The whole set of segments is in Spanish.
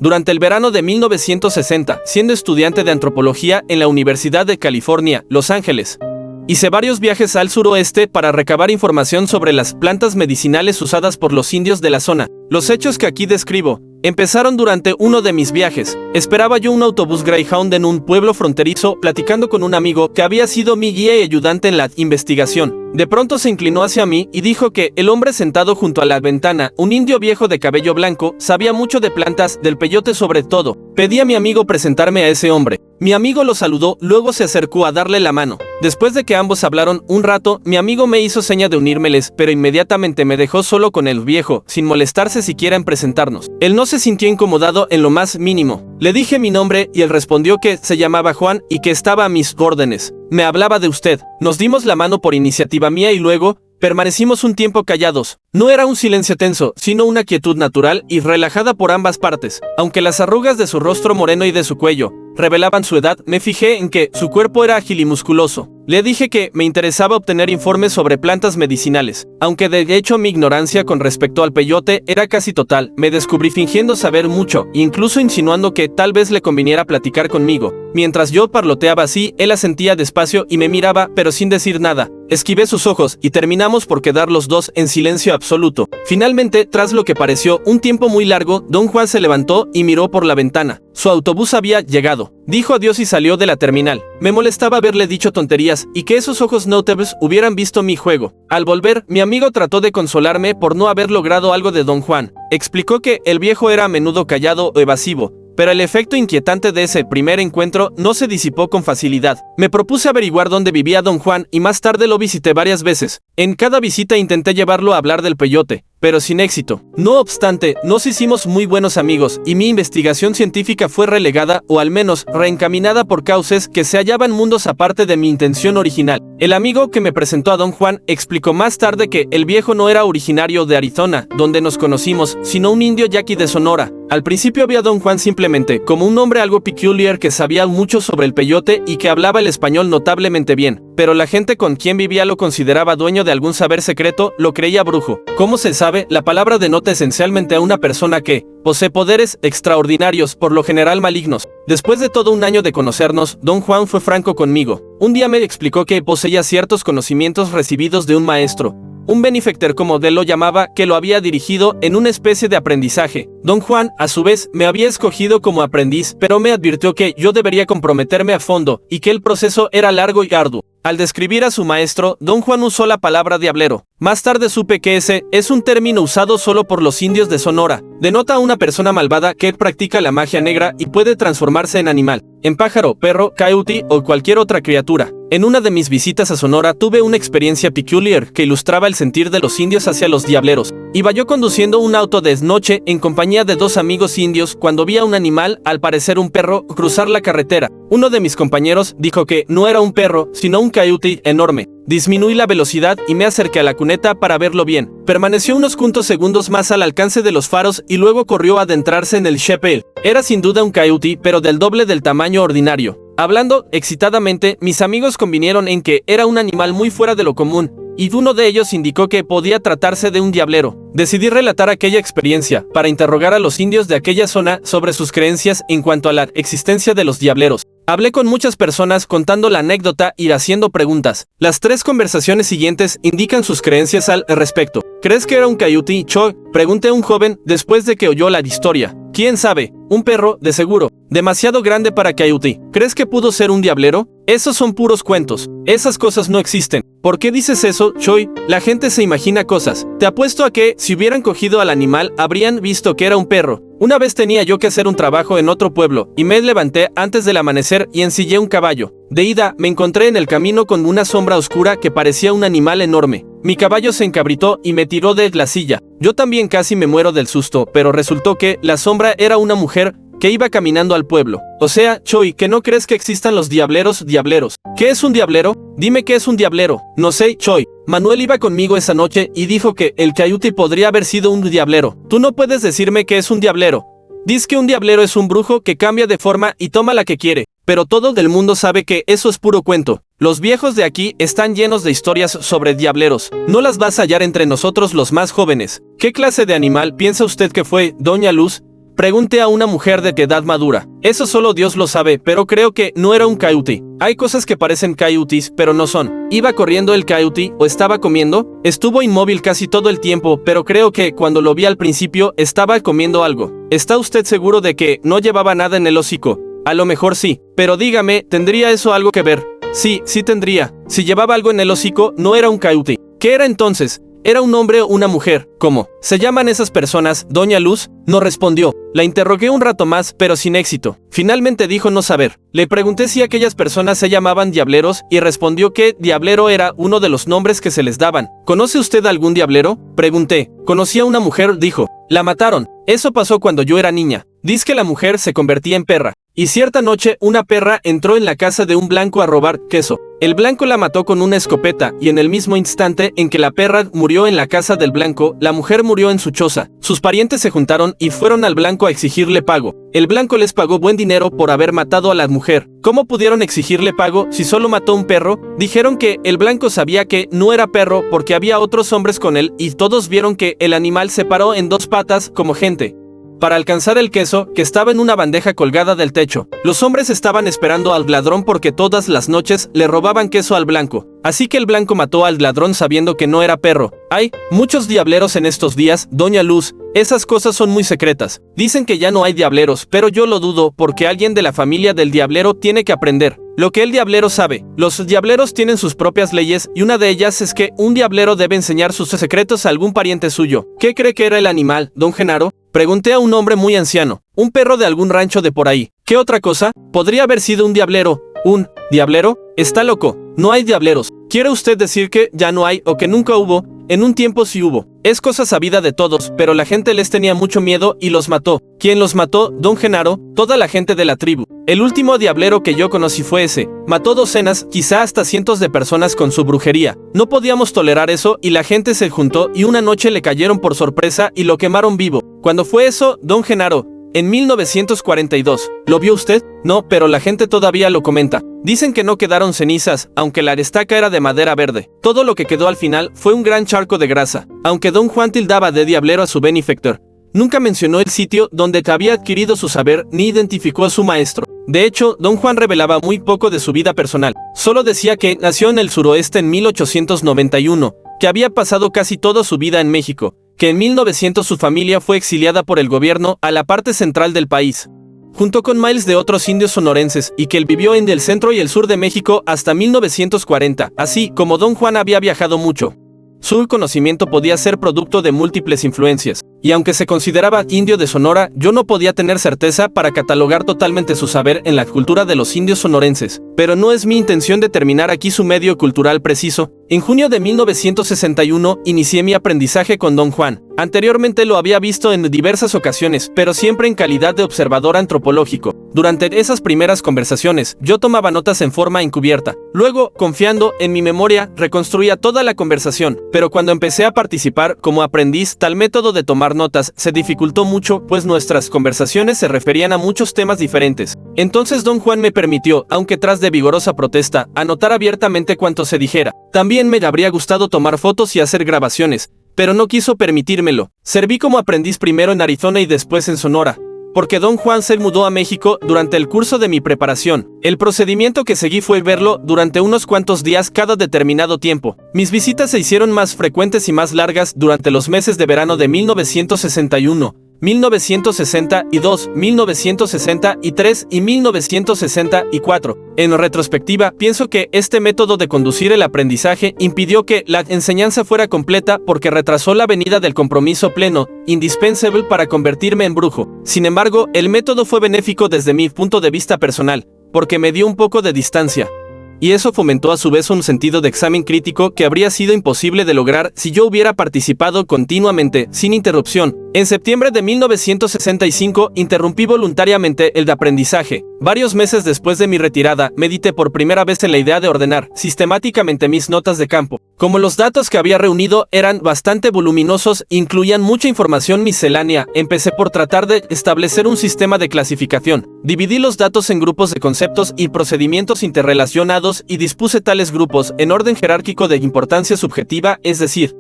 durante el verano de 1960, siendo estudiante de antropología en la Universidad de California, Los Ángeles. Hice varios viajes al suroeste para recabar información sobre las plantas medicinales usadas por los indios de la zona. Los hechos que aquí describo empezaron durante uno de mis viajes. Esperaba yo un autobús Greyhound en un pueblo fronterizo, platicando con un amigo que había sido mi guía y ayudante en la investigación. De pronto se inclinó hacia mí y dijo que el hombre sentado junto a la ventana, un indio viejo de cabello blanco, sabía mucho de plantas, del peyote sobre todo. Pedí a mi amigo presentarme a ese hombre. Mi amigo lo saludó, luego se acercó a darle la mano. Después de que ambos hablaron un rato, mi amigo me hizo seña de unírmeles, pero inmediatamente me dejó solo con el viejo, sin molestarse siquiera en presentarnos. Él no se sintió incomodado en lo más mínimo. Le dije mi nombre y él respondió que se llamaba Juan y que estaba a mis órdenes. Me hablaba de usted. Nos dimos la mano por iniciativa mía y luego permanecimos un tiempo callados. No era un silencio tenso, sino una quietud natural y relajada por ambas partes. Aunque las arrugas de su rostro moreno y de su cuello revelaban su edad, me fijé en que su cuerpo era ágil y musculoso. Le dije que me interesaba obtener informes sobre plantas medicinales. Aunque de hecho mi ignorancia con respecto al peyote era casi total, me descubrí fingiendo saber mucho, incluso insinuando que tal vez le conviniera platicar conmigo. Mientras yo parloteaba así, él asentía despacio y me miraba, pero sin decir nada. Esquivé sus ojos y terminamos por quedar los dos en silencio absoluto. Finalmente, tras lo que pareció un tiempo muy largo, don Juan se levantó y miró por la ventana. Su autobús había llegado. Dijo adiós y salió de la terminal. Me molestaba haberle dicho tonterías y que esos ojos notables hubieran visto mi juego. Al volver, mi amigo trató de consolarme por no haber logrado algo de don Juan. Explicó que el viejo era a menudo callado o evasivo, pero el efecto inquietante de ese primer encuentro no se disipó con facilidad. Me propuse averiguar dónde vivía don Juan y más tarde lo visité varias veces. En cada visita intenté llevarlo a hablar del peyote, pero sin éxito. No obstante, nos hicimos muy buenos amigos y mi investigación científica fue relegada o al menos reencaminada por cauces que se hallaban mundos aparte de mi intención original. El amigo que me presentó a don Juan explicó más tarde que el viejo no era originario de Arizona, donde nos conocimos, sino un indio yaqui de Sonora. Al principio vi a don Juan simplemente como un hombre algo peculiar que sabía mucho sobre el peyote y que hablaba el español notablemente bien, pero la gente con quien vivía lo consideraba dueño de algún saber secreto, lo creía brujo. ¿Cómo se sabe? La palabra denota esencialmente a una persona que posee poderes extraordinarios, por lo general malignos. Después de todo un año de conocernos, don Juan fue franco conmigo. Un día me explicó que poseía ciertos conocimientos recibidos de un maestro, un benefactor como él lo llamaba, que lo había dirigido en una especie de aprendizaje. Don Juan, a su vez, me había escogido como aprendiz, pero me advirtió que yo debería comprometerme a fondo y que el proceso era largo y arduo. Al describir a su maestro, don Juan usó la palabra diablero. Más tarde supe que ese es un término usado solo por los indios de Sonora. Denota a una persona malvada que practica la magia negra y puede transformarse en animal, en pájaro, perro, coyote o cualquier otra criatura. En una de mis visitas a Sonora tuve una experiencia peculiar que ilustraba el sentir de los indios hacia los diableros. Iba yo conduciendo un auto de noche en compañía de dos amigos indios cuando vi a un animal, al parecer un perro, cruzar la carretera. Uno de mis compañeros dijo que no era un perro, sino un coyote enorme. Disminuí la velocidad y me acerqué a la cuneta para verlo bien. Permaneció unos cuantos segundos más al alcance de los faros y luego corrió a adentrarse en el chepel. Era sin duda un coyote, pero del doble del tamaño ordinario. Hablando excitadamente, mis amigos convinieron en que era un animal muy fuera de lo común, y uno de ellos indicó que podía tratarse de un diablero. Decidí relatar aquella experiencia para interrogar a los indios de aquella zona sobre sus creencias en cuanto a la existencia de los diableros. Hablé con muchas personas contando la anécdota y haciendo preguntas. Las 3 conversaciones siguientes indican sus creencias al respecto. ¿Crees que era un coyote, Cho? Pregunté a un joven después de que oyó la historia. ¿Quién sabe? Un perro, de seguro. Demasiado grande para coyote. ¿Crees que pudo ser un diablero? Esos son puros cuentos. Esas cosas no existen. ¿Por qué dices eso, Choi? La gente se imagina cosas. Te apuesto a que, si hubieran cogido al animal, habrían visto que era un perro. Una vez tenía yo que hacer un trabajo en otro pueblo, y me levanté antes del amanecer y ensillé un caballo. De ida, me encontré en el camino con una sombra oscura que parecía un animal enorme. Mi caballo se encabritó y me tiró de la silla. Yo también casi me muero del susto, pero resultó que la sombra era una mujer que iba caminando al pueblo. O sea, Choi, ¿que no crees que existan los diableros? ¿Qué es un diablero? Dime qué es un diablero. No sé, Choi. Manuel iba conmigo esa noche y dijo que el coyote podría haber sido un diablero. Tú no puedes decirme que es un diablero. Dices que un diablero es un brujo que cambia de forma y toma la que quiere. Pero todo el mundo sabe que eso es puro cuento. Los viejos de aquí están llenos de historias sobre diableros. No las vas a hallar entre nosotros los más jóvenes. ¿Qué clase de animal piensa usted que fue, doña Luz? Pregunté a una mujer de edad madura. Eso solo Dios lo sabe, pero creo que no era un coyote. Hay cosas que parecen coyotes, pero no son. ¿Iba corriendo el coyote o estaba comiendo? Estuvo inmóvil casi todo el tiempo, pero creo que cuando lo vi al principio estaba comiendo algo. ¿Está usted seguro de que no llevaba nada en el hocico? A lo mejor sí, pero dígame, ¿tendría eso algo que ver? Sí tendría. Si llevaba algo en el hocico, no era un coyote. ¿Qué era entonces? ¿Era un hombre o una mujer? ¿Cómo se llaman esas personas, doña Luz? No respondió. La interrogué un rato más, pero sin éxito. Finalmente dijo no saber. Le pregunté si aquellas personas se llamaban diableros y respondió que diablero era uno de los nombres que se les daban. ¿Conoce usted algún diablero? Pregunté. Conocí a una mujer, dijo. La mataron. Eso pasó cuando yo era niña. Dice que la mujer se convertía en perra. Y cierta noche una perra entró en la casa de un blanco a robar queso. El blanco la mató con una escopeta y en el mismo instante en que la perra murió en la casa del blanco, la mujer murió en su choza. Sus parientes se juntaron y fueron al blanco a exigirle pago. El blanco les pagó buen dinero por haber matado a la mujer. ¿Cómo pudieron exigirle pago si solo mató un perro? Dijeron que el blanco sabía que no era perro porque había otros hombres con él y todos vieron que el animal se paró en dos patas como gente para alcanzar el queso que estaba en una bandeja colgada del techo. Los hombres estaban esperando al ladrón porque todas las noches le robaban queso al blanco. Así que el blanco mató al ladrón sabiendo que no era perro. Hay muchos diableros en estos días, doña Luz. Esas cosas son muy secretas. Dicen que ya no hay diableros, pero yo lo dudo porque alguien de la familia del diablero tiene que aprender lo que el diablero sabe. Los diableros tienen sus propias leyes y una de ellas es que un diablero debe enseñar sus secretos a algún pariente suyo. ¿Qué cree que era el animal, don Genaro? Pregunté a un hombre muy anciano. Un perro de algún rancho de por ahí. ¿Qué otra cosa? Podría haber sido un diablero. ¿Un diablero? Está loco. No hay diableros. ¿Quiere usted decir que ya no hay o que nunca hubo? En un tiempo sí hubo. Es cosa sabida de todos, pero la gente les tenía mucho miedo y los mató. ¿Quién los mató, don Genaro? Toda la gente de la tribu. El último diablero que yo conocí fue ese. Mató docenas, quizá hasta cientos de personas con su brujería. No podíamos tolerar eso y la gente se juntó y una noche le cayeron por sorpresa y lo quemaron vivo. ¿Cuándo fue eso, don Genaro? En 1942. ¿Lo vio usted? No, pero la gente todavía lo comenta. Dicen que no quedaron cenizas, aunque la estaca era de madera verde. Todo lo que quedó al final fue un gran charco de grasa. Aunque don Juan tildaba de diablero a su benefactor, nunca mencionó el sitio donde había adquirido su saber ni identificó a su maestro. De hecho, don Juan revelaba muy poco de su vida personal. Solo decía que nació en el suroeste en 1891, que había pasado casi toda su vida en México, que en 1900 su familia fue exiliada por el gobierno a la parte central del país, junto con miles de otros indios sonorenses, y que él vivió en el centro y el sur de México hasta 1940. Así como don Juan había viajado mucho, su conocimiento podía ser producto de múltiples influencias, y aunque se consideraba indio de Sonora, yo no podía tener certeza para catalogar totalmente su saber en la cultura de los indios sonorenses. Pero no es mi intención determinar aquí su medio cultural preciso. En junio de 1961 inicié mi aprendizaje con don Juan. Anteriormente lo había visto en diversas ocasiones, pero siempre en calidad de observador antropológico. Durante esas primeras conversaciones, yo tomaba notas en forma encubierta. Luego, confiando en mi memoria, reconstruía toda la conversación. Pero cuando empecé a participar como aprendiz, tal método de tomar notas se dificultó mucho, pues nuestras conversaciones se referían a muchos temas diferentes. Entonces don Juan me permitió, aunque tras de vigorosa protesta, anotar abiertamente cuanto se dijera. También me habría gustado tomar fotos y hacer grabaciones, pero no quiso permitírmelo. Serví como aprendiz primero en Arizona y después en Sonora, porque don Juan se mudó a México durante el curso de mi preparación. El procedimiento que seguí fue verlo durante unos cuantos días cada determinado tiempo. Mis visitas se hicieron más frecuentes y más largas durante los meses de verano de 1961, 1962, 1963 y 1964. En retrospectiva, pienso que este método de conducir el aprendizaje impidió que la enseñanza fuera completa porque retrasó la venida del compromiso pleno, indispensable para convertirme en brujo. Sin embargo, el método fue benéfico desde mi punto de vista personal, porque me dio un poco de distancia. Y eso fomentó a su vez un sentido de examen crítico que habría sido imposible de lograr si yo hubiera participado continuamente, sin interrupción. En septiembre de 1965 interrumpí voluntariamente el de aprendizaje. Varios meses después de mi retirada, medité por primera vez en la idea de ordenar sistemáticamente mis notas de campo. Como los datos que había reunido eran bastante voluminosos e incluían mucha información miscelánea, empecé por tratar de establecer un sistema de clasificación. Dividí los datos en grupos de conceptos y procedimientos interrelacionados y dispuse tales grupos en orden jerárquico de importancia subjetiva, es decir,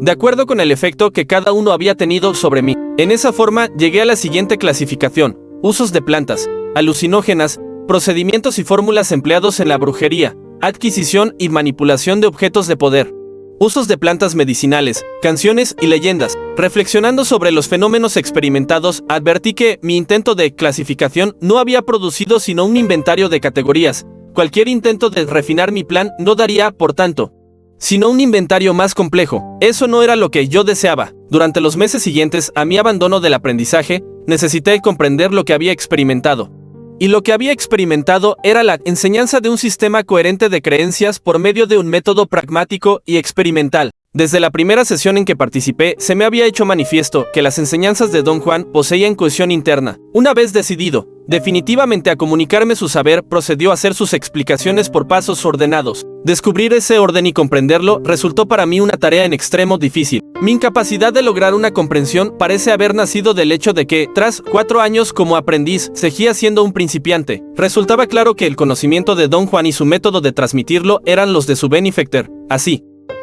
de acuerdo con el efecto que cada uno había tenido sobre mí. En esa forma llegué a la siguiente clasificación: usos de plantas, alucinógenas, procedimientos y fórmulas empleados en la brujería, adquisición y manipulación de objetos de poder. Usos de plantas medicinales, canciones y leyendas. Reflexionando sobre los fenómenos experimentados, advertí que mi intento de clasificación no había producido sino un inventario de categorías. Cualquier intento de refinar mi plan no daría, por tanto, sino un inventario más complejo. Eso no era lo que yo deseaba. Durante los meses siguientes a mi abandono del aprendizaje, necesité comprender lo que había experimentado. Y lo que había experimentado era la enseñanza de un sistema coherente de creencias por medio de un método pragmático y experimental. Desde la primera sesión en que participé, se me había hecho manifiesto que las enseñanzas de Don Juan poseían cohesión interna. Una vez decidido, definitivamente a comunicarme su saber, procedió a hacer sus explicaciones por pasos ordenados. Descubrir ese orden y comprenderlo resultó para mí una tarea en extremo difícil. Mi incapacidad de lograr una comprensión parece haber nacido del hecho de que, tras 4 años como aprendiz, seguía siendo un principiante. Resultaba claro que el conocimiento de Don Juan y su método de transmitirlo eran los de su benefactor. Así,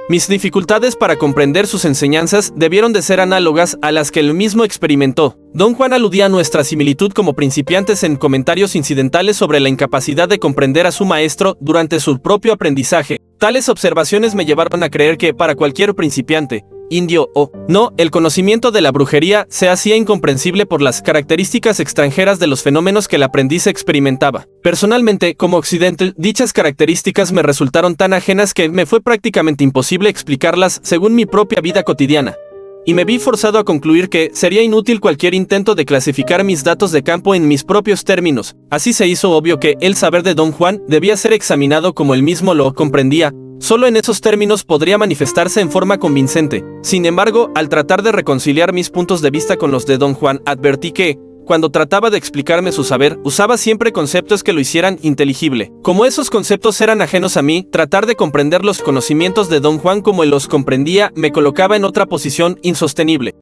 mis dificultades para comprender sus enseñanzas debieron de ser análogas a las que él mismo experimentó. Don Juan aludía a nuestra similitud como principiantes en comentarios incidentales sobre la incapacidad de comprender a su maestro durante su propio aprendizaje. Tales observaciones me llevaron a creer que para cualquier principiante, indio o no, el conocimiento de la brujería se hacía incomprensible por las características extranjeras de los fenómenos que el aprendiz experimentaba. Personalmente, como occidental, dichas características me resultaron tan ajenas que me fue prácticamente imposible explicarlas según mi propia vida cotidiana. Y me vi forzado a concluir que sería inútil cualquier intento de clasificar mis datos de campo en mis propios términos. Así se hizo obvio que el saber de Don Juan debía ser examinado como él mismo lo comprendía. Solo en esos términos podría manifestarse en forma convincente. Sin embargo, al tratar de reconciliar mis puntos de vista con los de Don Juan, advertí que, cuando trataba de explicarme su saber, usaba siempre conceptos que lo hicieran inteligible. Como esos conceptos eran ajenos a mí, tratar de comprender los conocimientos de Don Juan como él los comprendía me colocaba en otra posición insostenible.